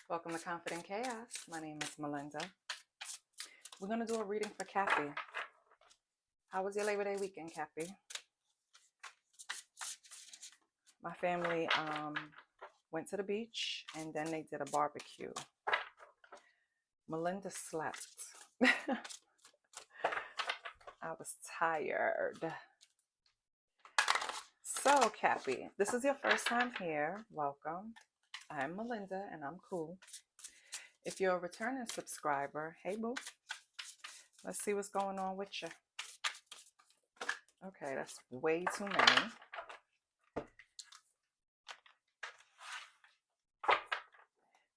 Welcome to Confident Chaos. My name is Melinda. We're going to do a reading for Cappy. How was your Labor Day weekend, Cappy? My family went to the beach and then they did a barbecue. Melinda slept. I was tired. So, Cappy, this is your first time here. Welcome. I'm Melinda and I'm cool. If you're a returning subscriber, hey boo. Let's see what's going on with you. Okay, that's way too many.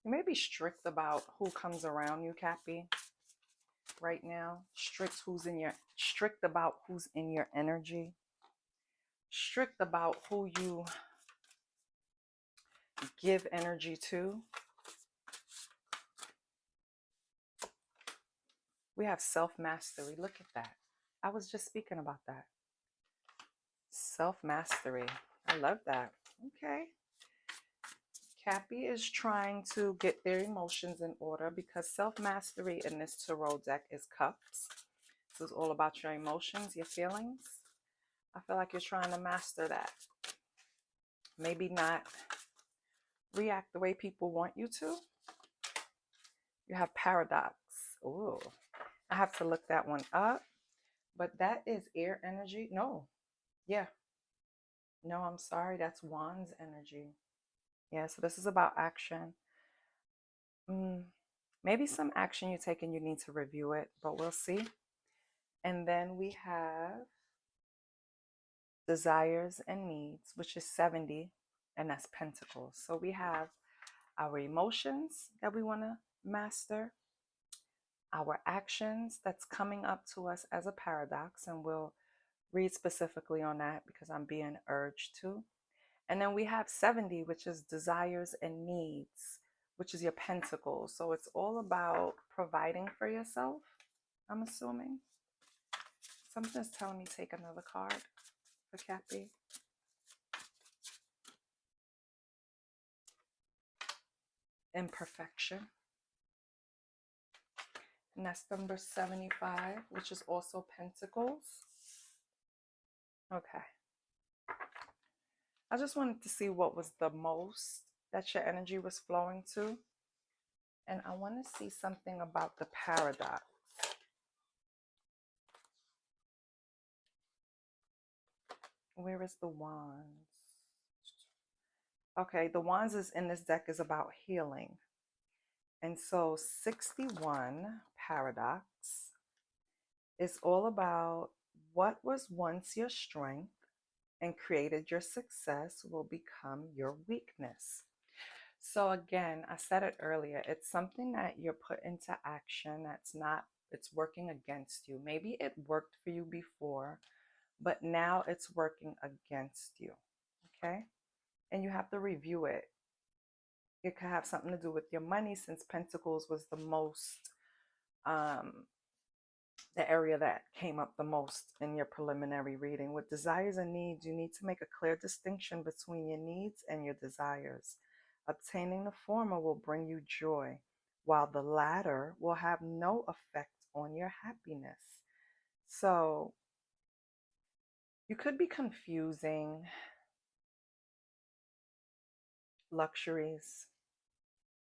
You may be strict about who comes around you, Cappy, right now. Strict about who's in your energy. Strict about who you give energy to. We have self-mastery. Look at that. I was just speaking about that. Self-mastery. I love that. Okay. Cappy is trying to get their emotions in order because self-mastery in this tarot deck is cups. This is all about your emotions, your feelings. I feel like you're trying to master that. Maybe not react the way people want you to. You have paradox. Ooh, I have to look that one up. But that is air energy. No. Yeah. No, I'm sorry. That's wands energy. Yeah, so this is about action. Maybe some action you take and you need to review it, but we'll see. And then we have desires and needs, which is 70, and that's pentacles. So we have our emotions that we want to master, our actions that's coming up to us as a paradox, and we'll read specifically on that because I'm being urged to. And then we have 70, which is desires and needs, which is your pentacles. So it's all about providing for yourself, I'm assuming. Something's telling me take another card for Cappy. Imperfection. And that's number 75, which is also pentacles. Okay. I just wanted to see what was the most that your energy was flowing to. And I want to see something about the paradox. Where is the wands? Okay, the wands is in this deck is about healing. And so 61 paradox is all about what was once your strength and created your success will become your weakness. So again, I said it earlier, it's something that you're put into action it's working against you. Maybe it worked for you before, but now it's working against you, okay? And you have to review it. It could have something to do with your money, since Pentacles was the most, the area that came up the most in your preliminary reading. With desires and needs, you need to make a clear distinction between your needs and your desires. Obtaining the former will bring you joy, while the latter will have no effect on your happiness. So you could be confusing luxuries,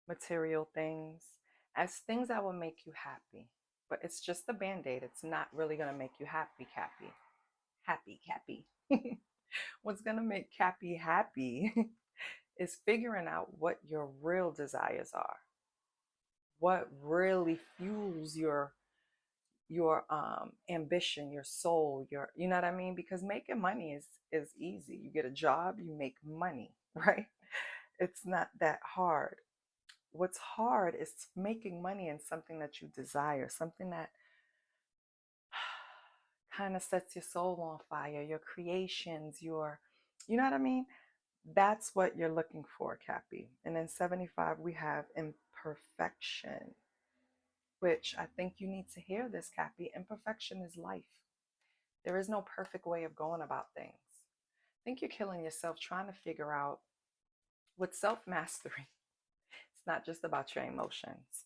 material things, as things that will make you happy. But it's just a band-aid. It's not really going to make you happy, Cappy. Happy, Cappy. What's going to make Cappy happy is figuring out what your real desires are. What really fuels your ambition, your soul, you know what I mean? Because making money is easy. You get a job, you make money, right? It's not that hard. What's hard is making money in something that you desire, something that kind of sets your soul on fire, your creations, you know what I mean? That's what you're looking for, Cappy. And then 75, we have imperfection, which I think you need to hear this, Cappy. Imperfection is life. There is no perfect way of going about things. I think you're killing yourself trying to figure out what self-mastery. It's not just about your emotions.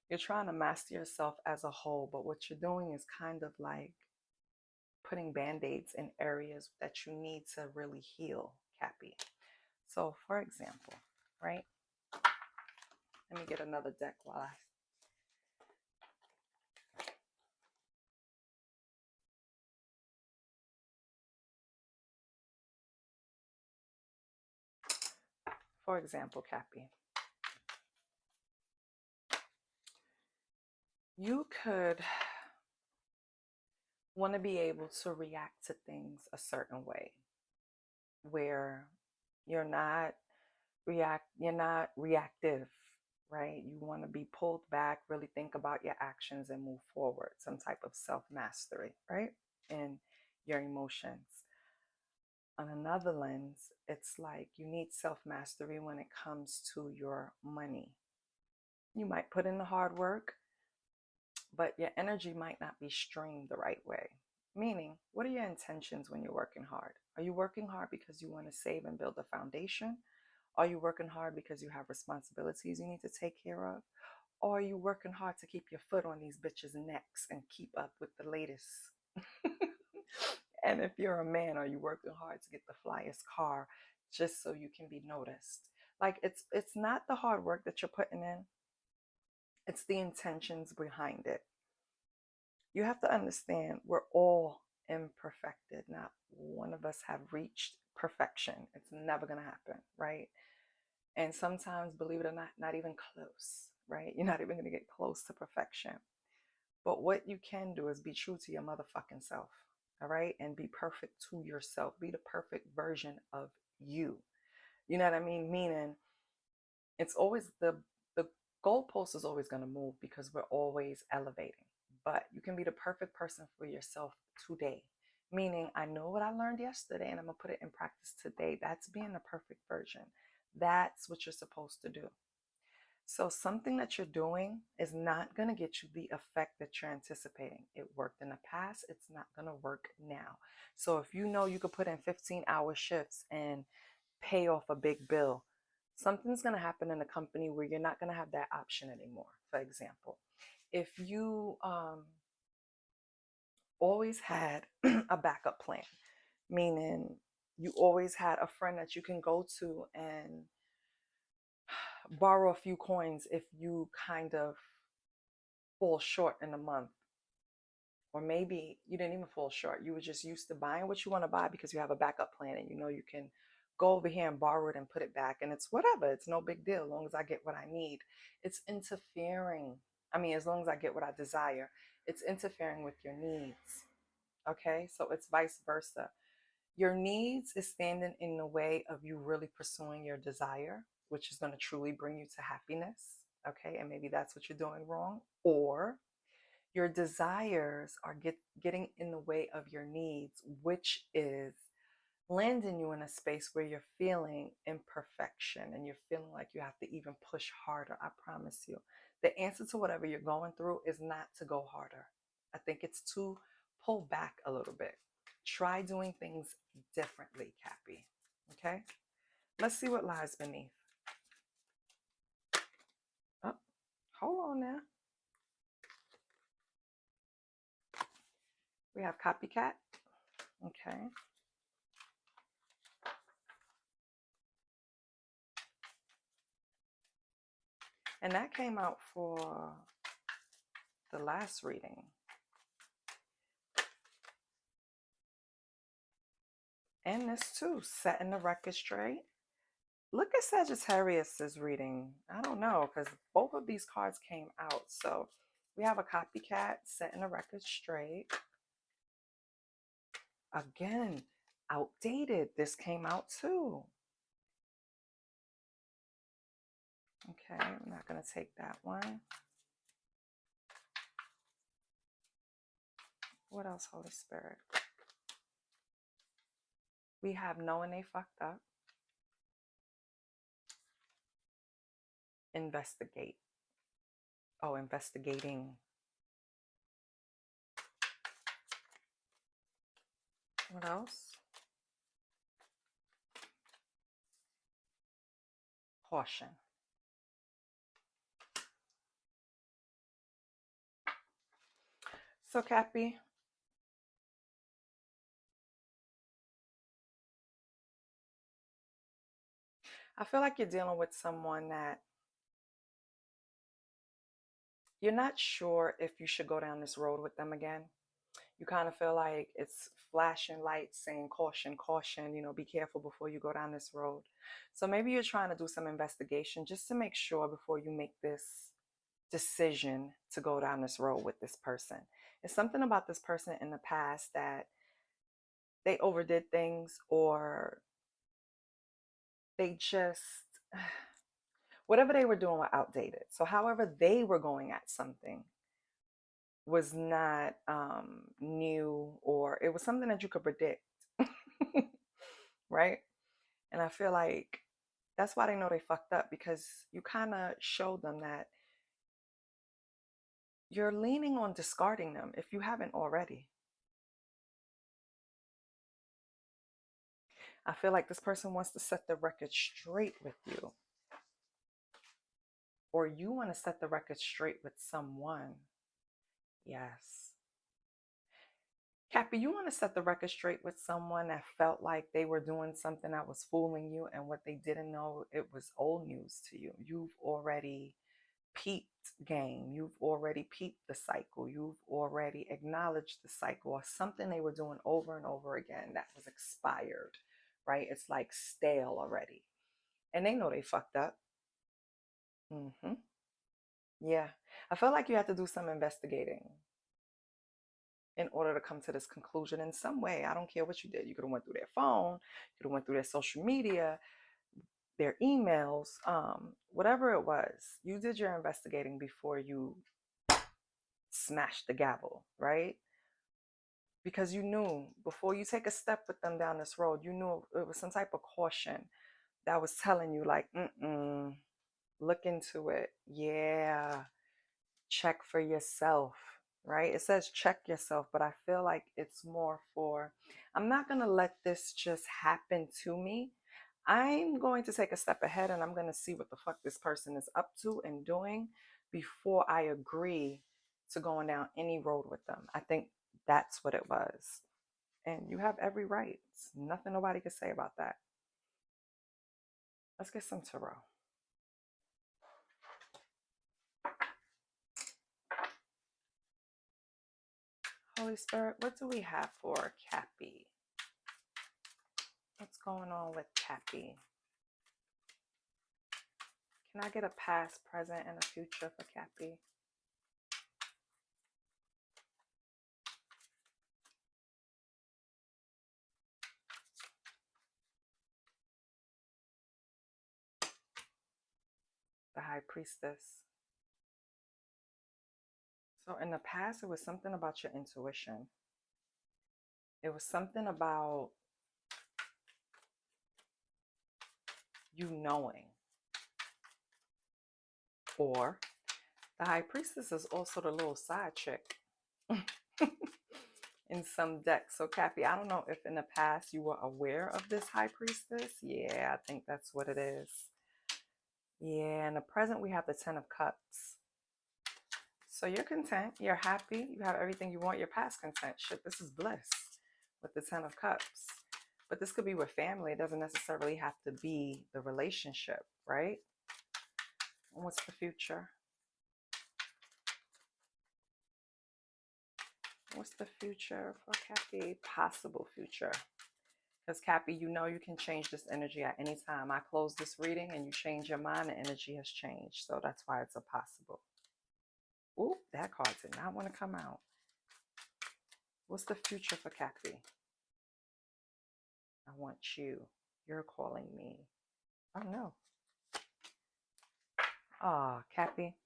You're trying to master yourself as a whole, but what you're doing is kind of like putting band-aids in areas that you need to really heal, Cappy. So, for example, right? Let me get another deck while I... For example, Cappy, you could want to be able to react to things a certain way where you're not reactive, right? You want to be pulled back, really think about your actions and move forward. Some type of self-mastery, right? In your emotions. On another lens, it's like you need self-mastery when it comes to your money. You might put in the hard work, but your energy might not be streamed the right way. Meaning, what are your intentions when you're working hard? Are you working hard because you want to save and build a foundation? Are you working hard because you have responsibilities you need to take care of? Or are you working hard to keep your foot on these bitches' necks and keep up with the latest? And if you're a man, are you working hard to get the flyest car just so you can be noticed? Like it's not the hard work that you're putting in, it's the intentions behind it. You have to understand we're all imperfected. Not one of us have reached perfection. It's never going to happen, right? And sometimes, believe it or not, not even close, right? You're not even going to get close to perfection. But what you can do is be true to your motherfucking self, all right? And be perfect to yourself. Be the perfect version of you. You know what I mean? Meaning, it's always the goalpost is always going to move because we're always elevating. But you can be the perfect person for yourself today. Meaning, I know what I learned yesterday and I'm going to put it in practice today. That's being the perfect version. That's what you're supposed to do. So something that you're doing is not going to get you the effect that you're anticipating. It worked in the past. It's not going to work now. So if you know you could put in 15-hour shifts and pay off a big bill, something's going to happen in the company where you're not going to have that option anymore. For example, if you always had a backup plan, meaning you always had a friend that you can go to and borrow a few coins if you kind of fall short in a month. Or maybe you didn't even fall short. You were just used to buying what you want to buy because you have a backup plan and you know you can go over here and borrow it and put it back. And it's whatever. It's no big deal as long as I get what I need. It's interfering. I mean, as long as I get what I desire, it's interfering with your needs. Okay? So it's vice versa. Your needs is standing in the way of you really pursuing your desire, which is going to truly bring you to happiness. Okay? And maybe that's what you're doing wrong. Or your desires are getting in the way of your needs, which is landing you in a space where you're feeling imperfection and you're feeling like you have to even push harder. I promise you. The answer to whatever you're going through is not to go harder. I think it's to pull back a little bit. Try doing things differently, Cappy. Okay? Let's see what lies beneath. Oh, hold on now. We have copycat. Okay. And that came out for the last reading. And this too, setting the record straight. Look at Sagittarius's reading. I don't know, because both of these cards came out. So we have a copycat, setting the record straight. Again, outdated. This came out too. Okay, I'm not going to take that one. What else, Holy Spirit? We have knowing they fucked up. Investigate. Oh, investigating. What else? Caution. So, Cappy, I feel like you're dealing with someone that you're not sure if you should go down this road with them again. You kind of feel like it's flashing lights saying caution, caution, be careful before you go down this road. So maybe you're trying to do some investigation just to make sure before you make this decision to go down this road with this person. It's something about this person in the past that they overdid things, or they just, whatever they were doing were outdated. So however they were going at something was not new, or it was something that you could predict. Right? And I feel like that's why they know they fucked up, because you kind of showed them that you're leaning on discarding them if you haven't already. I feel like this person wants to set the record straight with you, or you want to set the record straight with someone. Yes. Cappy, you want to set the record straight with someone that felt like they were doing something that was fooling you, and what they didn't know, it was old news to you. You've already peeped game. You've already peeped the cycle. You've already acknowledged the cycle, or something they were doing over and over again that was expired, right? It's like stale already. And they know they fucked up. Hmm. Yeah. I felt like you had to do some investigating in order to come to this conclusion in some way. I don't care what you did. You could have went through their phone, you could have went through their social media, their emails, whatever it was. You did your investigating before you smashed the gavel, right? Because you knew before you take a step with them down this road, you knew it was some type of caution that was telling you, like, look into it. Yeah, check for yourself, right? It says check yourself, but I feel like it's more for, I'm not going to let this just happen to me. I'm going to take a step ahead, and I'm going to see what the fuck this person is up to and doing before I agree to going down any road with them. I think that's what it was. And you have every right. It's nothing nobody can say about that. Let's get some tarot. Holy Spirit, what do we have for Cappy? What's going on with Cappy? Can I get a past, present, and a future for Cappy? The High Priestess. So in the past, it was something about your intuition. It was something about you knowing. Or the High Priestess is also the little side chick in some decks. So Cappy, I don't know if in the past you were aware of this High Priestess. Yeah, I think that's what it is. Yeah, in the present we have the Ten of Cups. So you're content, you're happy, you have everything you want, you're past content. Shit, this is bliss with the Ten of Cups. But this could be with family. It doesn't necessarily have to be the relationship, right? And what's the future? What's the future for Cappy? Possible future. Because Cappy, you know you can change this energy at any time. I close this reading and you change your mind, the energy has changed. So that's why it's a possible. Ooh, that card did not want to come out. What's the future for Cappy? I want you. You're calling me. Oh no. Ah, Cappy.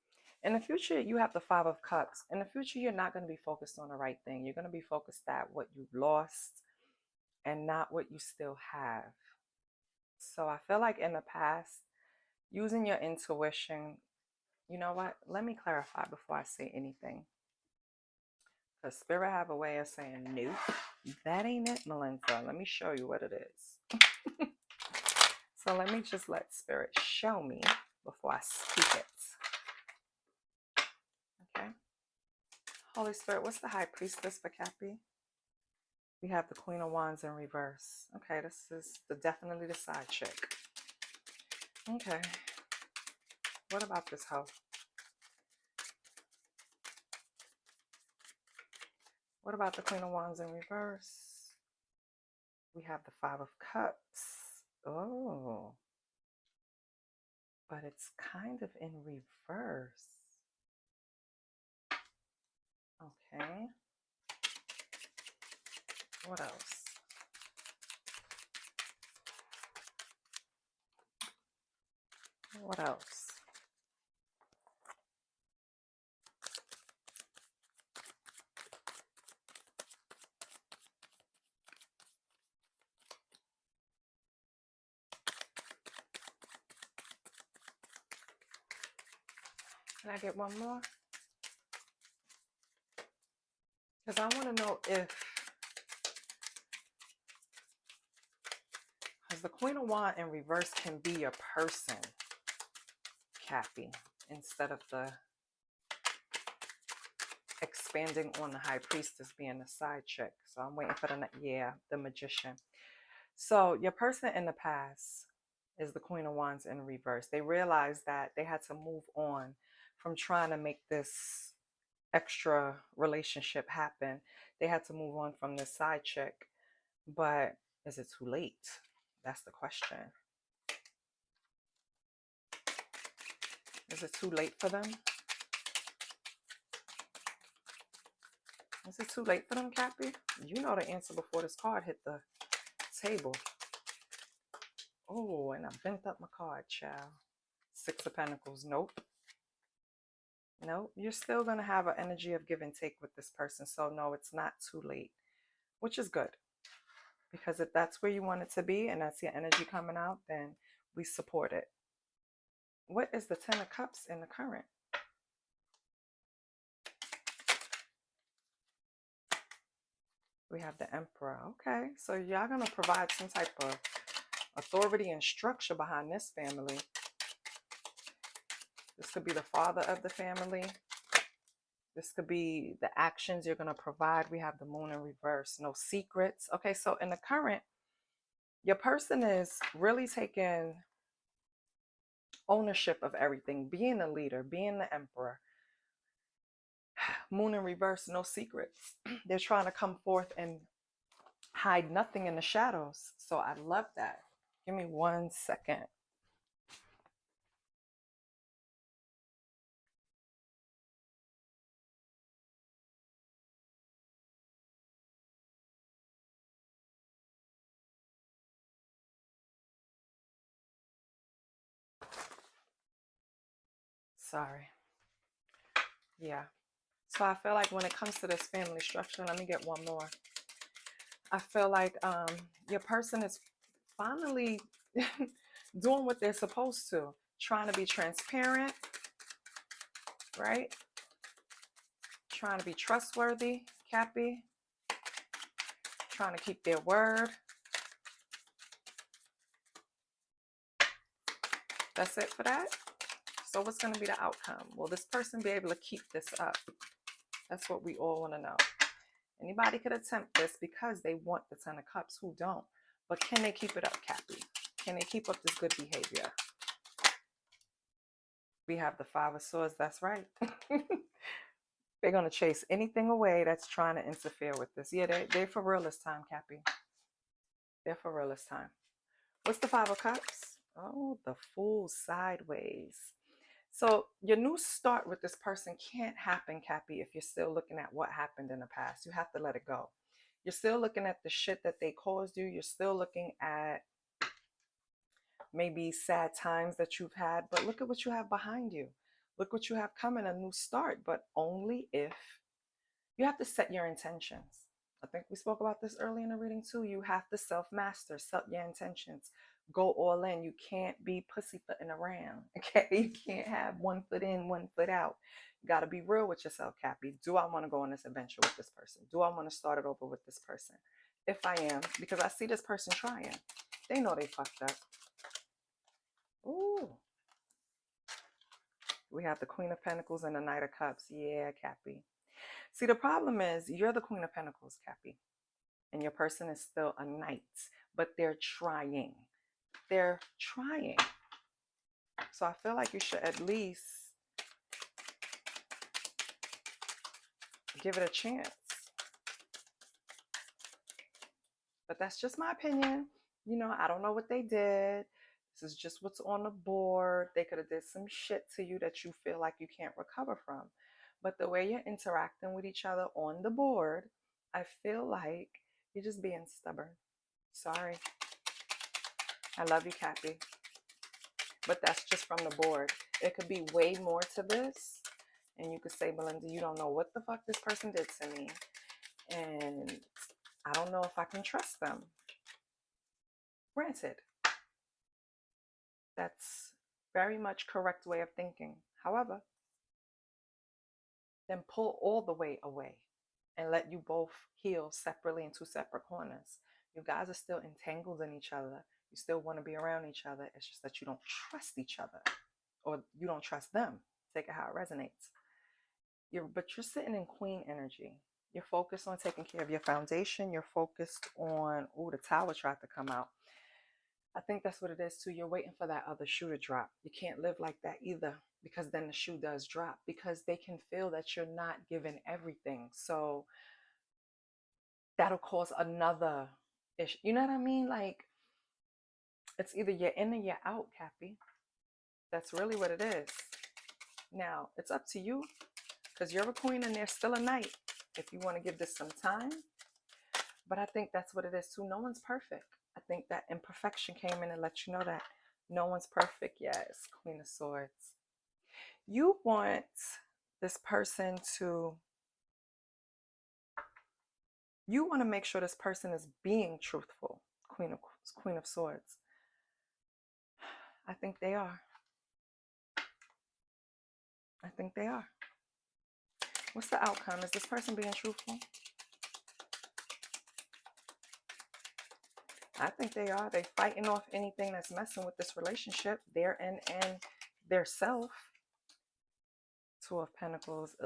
In the future, you have the Five of Cups. In the future, you're not going to be focused on the right thing. You're going to be focused at what you've lost and not what you still have. So I feel like in the past, using your intuition, you know what? Let me clarify before I say anything. Because Spirit have a way of saying, nope, that ain't it, Melinda. Let me show you what it is. So let me just let Spirit show me before I speak it. Okay. Holy Spirit, what's the High Priestess for Cappy? We have the Queen of Wands in reverse. Okay, this is definitely the side chick. Okay. What about this hoe? What about the Queen of Wands in reverse? We have the Five of Cups. Oh. But it's kind of in reverse. Okay. What else? What else? Can I get one more? Because I want to know if, because the Queen of Wands in reverse can be a person, Cappy, instead of the expanding on the High Priestess being the side chick. So I'm waiting for the Magician. So your person in the past is the Queen of Wands in reverse. They realized that they had to move on from trying to make this extra relationship happen. They had to move on from this side chick. But is it too late? That's the question. Is it too late for them? Is it too late for them, Cappy? You know the answer before this card hit the table. Oh, and I bent up my card, child. Six of Pentacles. Nope. Nope. You're still going to have an energy of give and take with this person. So no, it's not too late, which is good. Because if that's where you want it to be and that's your energy coming out, then we support it. What is the Ten of Cups in the current? We have the Emperor. Okay, so y'all going to provide some type of authority and structure behind this family. This could be the father of the family. This could be the actions you're going to provide. We have the Moon in reverse. No secrets. Okay, so in the current, your person is really taking ownership of everything, being the leader, being the emperor. Moon in reverse, no secrets. They're trying to come forth and hide nothing in the shadows. So I love that. Give me 1 second. Sorry. Yeah. So I feel like when it comes to this family structure, let me get one more. I feel like your person is finally doing what they're supposed to, trying to be transparent, right? Trying to be trustworthy, Cappy. Trying to keep their word. That's it for that. So what's going to be the outcome? Will this person be able to keep this up? That's what we all want to know. Anybody could attempt this because they want the Ten of Cups. Who don't? But can they keep it up, Cappy? Can they keep up this good behavior? We have the Five of Swords. That's right. They're going to chase anything away that's trying to interfere with this. Yeah, they're for real this time, Cappy. They're for real this time. What's the Five of Cups? Oh, the Fool sideways. So your new start with this person can't happen, Cappy, if you're still looking at what happened in the past. You have to let it go. You're still looking at the shit that they caused you. You're still looking at maybe sad times that you've had. But look at what you have behind you. Look what you have coming, a new start. But only if you have to set your intentions. I think we spoke about this early in the reading too. You have to self-master, set your intentions. Go all in. You can't be pussyfooting around. Okay, you can't have one foot in, one foot out. You got to be real with yourself, Cappy. Do I want to go on this adventure with this person? Do I want to start it over with this person? If I am, because I see this person trying. They know they fucked up. Ooh. We have the Queen of Pentacles and the Knight of Cups. Yeah, Cappy. See, the problem is you're the Queen of Pentacles, Cappy, and your person is still a Knight, but they're trying. They're trying. So I feel like you should at least give it a chance. But that's just my opinion. You know, I don't know what they did. This is just what's on the board. They could have did some shit to you that you feel like you can't recover from. But the way you're interacting with each other on the board, I feel like you're just being stubborn. Sorry. I love you, Cappy. But that's just from the board. It could be way more to this. And you could say, Belinda, you don't know what the fuck this person did to me. And I don't know if I can trust them. Granted, that's very much correct way of thinking. However, then pull all the way away and let you both heal separately in two separate corners. You guys are still entangled in each other. You still want to be around each other. It's just that you don't trust each other, or you don't trust them. Take it how it resonates. But you're sitting in queen energy. You're focused on taking care of your foundation. You're focused on, oh, the tower tried to come out. I think that's what it is too. You're waiting for that other shoe to drop. You can't live like that either, because then the shoe does drop, because they can feel that you're not giving everything. So that'll cause another issue. You know what I mean? Like, it's either you're in or you're out, Cappy. That's really what it is. Now, it's up to you, because you're a queen and they're still a knight, if you want to give this some time. But I think that's what it is too. No one's perfect. I think that imperfection came in and let you know that no one's perfect. Yes, Queen of Swords. You want this person to, you want to make sure this person is being truthful, Queen of Swords. I think they are. I think they are. What's the outcome? Is this person being truthful? I think they are. They fighting off anything that's messing with this relationship. They're in and their self. Two of Pentacles.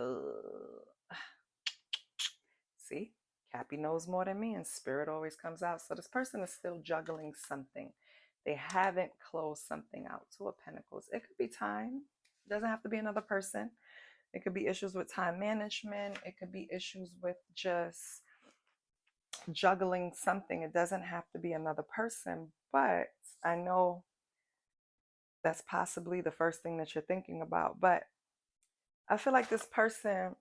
See, Cappy knows more than me, and spirit always comes out. So this person is still juggling something. They haven't closed something out. Two of Pentacles. It could be time. It doesn't have to be another person. It could be issues with time management. It could be issues with just juggling something. It doesn't have to be another person, but I know that's possibly the first thing that you're thinking about. But I feel like this person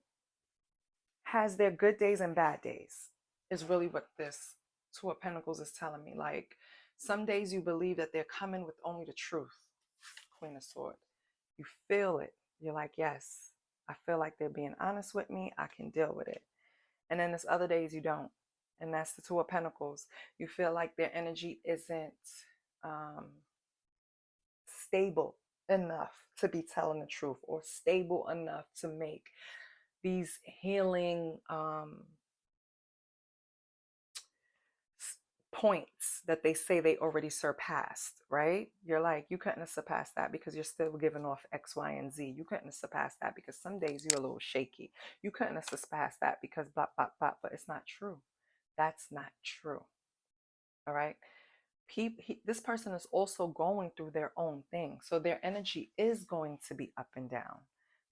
has their good days and bad days, is really what this Two of Pentacles is telling me. Like, some days you believe that they're coming with only the truth, Queen of Swords. You feel it. You're like, yes, I feel like they're being honest with me. I can deal with it. And then there's other days you don't. And that's the Two of Pentacles. You feel like their energy isn't stable enough to be telling the truth, or stable enough to make these healing points that they say they already surpassed, right? You're like, you couldn't have surpassed that because you're still giving off X, Y, and Z. You couldn't have surpassed that because some days you're a little shaky. You couldn't have surpassed that because blah, blah, blah, but it's not true. That's not true. All right. This person is also going through their own thing. So their energy is going to be up and down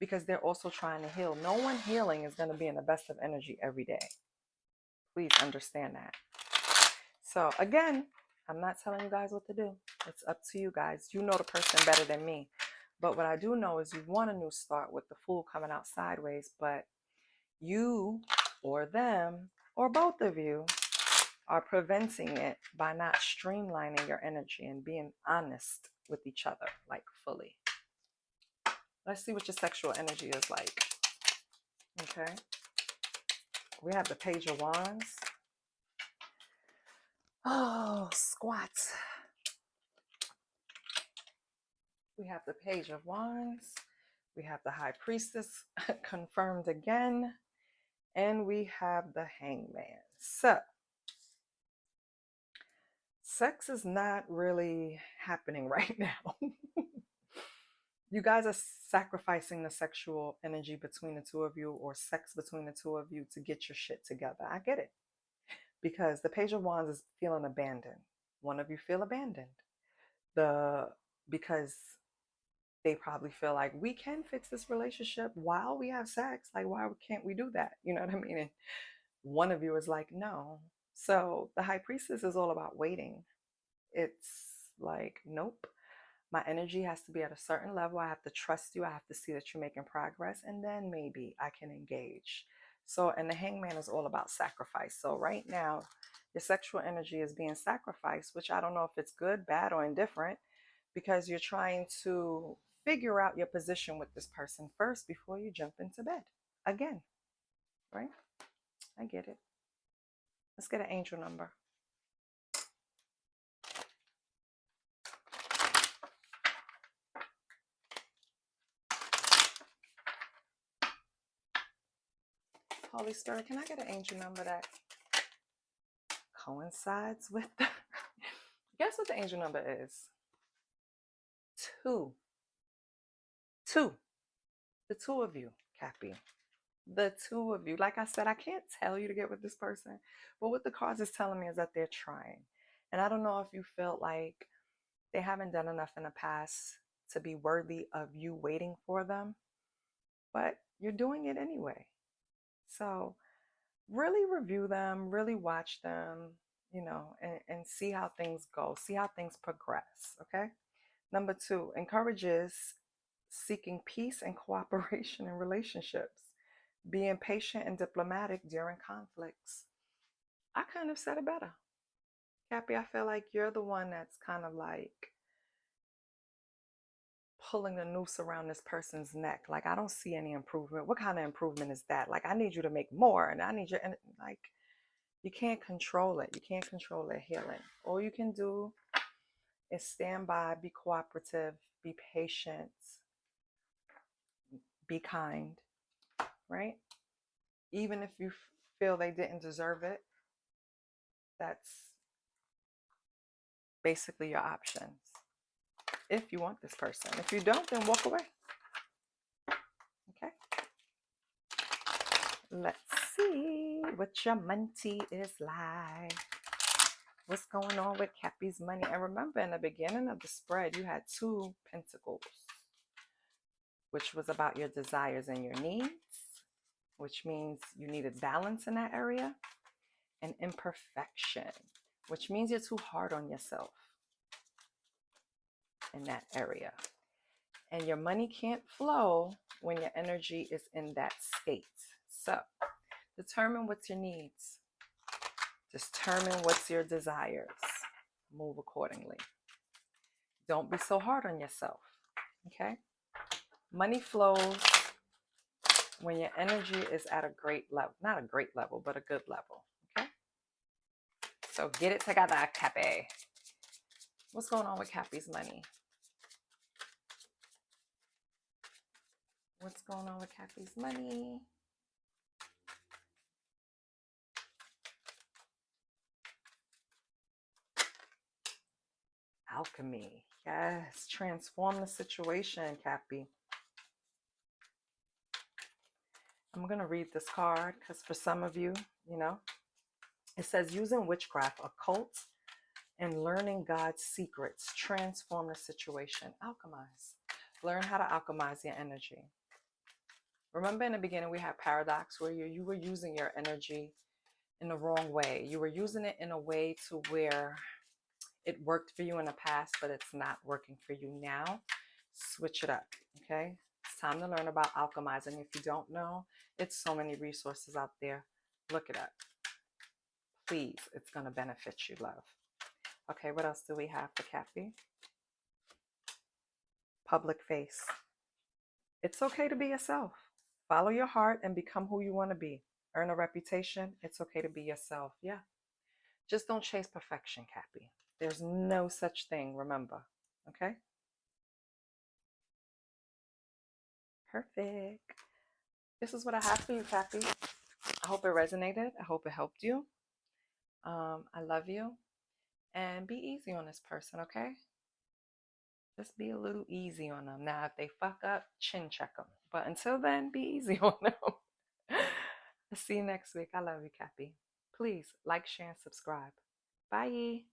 because they're also trying to heal. No one healing is going to be in the best of energy every day. Please understand that. So again, I'm not telling you guys what to do. It's up to you guys. You know the person better than me. But what I do know is you want a new start with the Fool coming out sideways, but you or them or both of you are preventing it by not streamlining your energy and being honest with each other, like fully. Let's see what your sexual energy is like. Okay. We have the Page of Wands. Oh, squats. We have the Page of Wands. We have the High Priestess confirmed again. And we have the Hangman. So, sex is not really happening right now. You guys are sacrificing the sexual energy between the two of you, or sex between the two of you, to get your shit together. I get it. Because the Page of Wands is feeling abandoned. One of you feel abandoned. The Because they probably feel like we can fix this relationship while we have sex. Like, why can't we do that? You know what I mean? And one of you is like, no. So the High Priestess is all about waiting. It's like, nope. My energy has to be at a certain level. I have to trust you. I have to see that you're making progress, and then maybe I can engage. So, and the Hangman is all about sacrifice. So right now, your sexual energy is being sacrificed, which I don't know if it's good, bad, or indifferent, because you're trying to figure out your position with this person first before you jump into bed again, right? I get it. Let's get an angel number. Holy Spirit, can I get an angel number that coincides with the... Guess what the angel number is? 2. 2. The two of you, Cappy. The two of you. Like I said, I can't tell you to get with this person, but what the cards is telling me is that they're trying. And I don't know if you felt like they haven't done enough in the past to be worthy of you waiting for them, but you're doing it anyway. So really review them, really watch them, and see how things go, see how things progress, okay? Number 2, encourages seeking peace and cooperation in relationships, being patient and diplomatic during conflicts. I kind of said it better. Cappy, I feel like you're the one that's kind of like pulling the noose around this person's neck. Like, I don't see any improvement. What kind of improvement is that? Like, I need you to make more, and I need you, and like, you can't control it. You can't control their healing. All you can do is stand by, be cooperative, be patient, be kind, right? Even if you feel they didn't deserve it, that's basically your options. If you want this person. If you don't, then walk away. Okay. Let's see what your money is like. What's going on with Cappy's money? And remember, in the beginning of the spread, you had 2 pentacles, which was about your desires and your needs, which means you needed balance in that area, and imperfection, which means you're too hard on yourself in that area. And your money can't flow when your energy is in that state. So determine what's your needs. Determine what's your desires. Move accordingly. Don't be so hard on yourself. Okay? Money flows when your energy is at a great level. Not a great level, but a good level. Okay? So get it together, Cappy. What's going on with Cappy's money? What's going on with Cappy's money? Alchemy. Yes. Transform the situation, Cappy. I'm going to read this card because for some of you, it says using witchcraft, occult, and learning God's secrets transform the situation. Alchemize. Learn how to alchemize your energy. Remember, in the beginning, we had paradox where you were using your energy in the wrong way. You were using it in a way to where it worked for you in the past, but it's not working for you now. Switch it up, okay? It's time to learn about alchemizing. If you don't know, it's so many resources out there. Look it up. Please, it's going to benefit you, love. Okay, what else do we have for Cappy? Public face. It's okay to be yourself. Follow your heart and become who you want to be. Earn a reputation. It's okay to be yourself. Yeah. Just don't chase perfection, Cappy. There's no such thing, remember. Okay? Perfect. This is what I have for you, Cappy. I hope it resonated. I hope it helped you. I love you. And be easy on this person, okay? Just be a little easy on them. Now, if they fuck up, chin check them. But until then, be easy on them. See you next week. I love you, Cappy. Please like, share, and subscribe. Bye.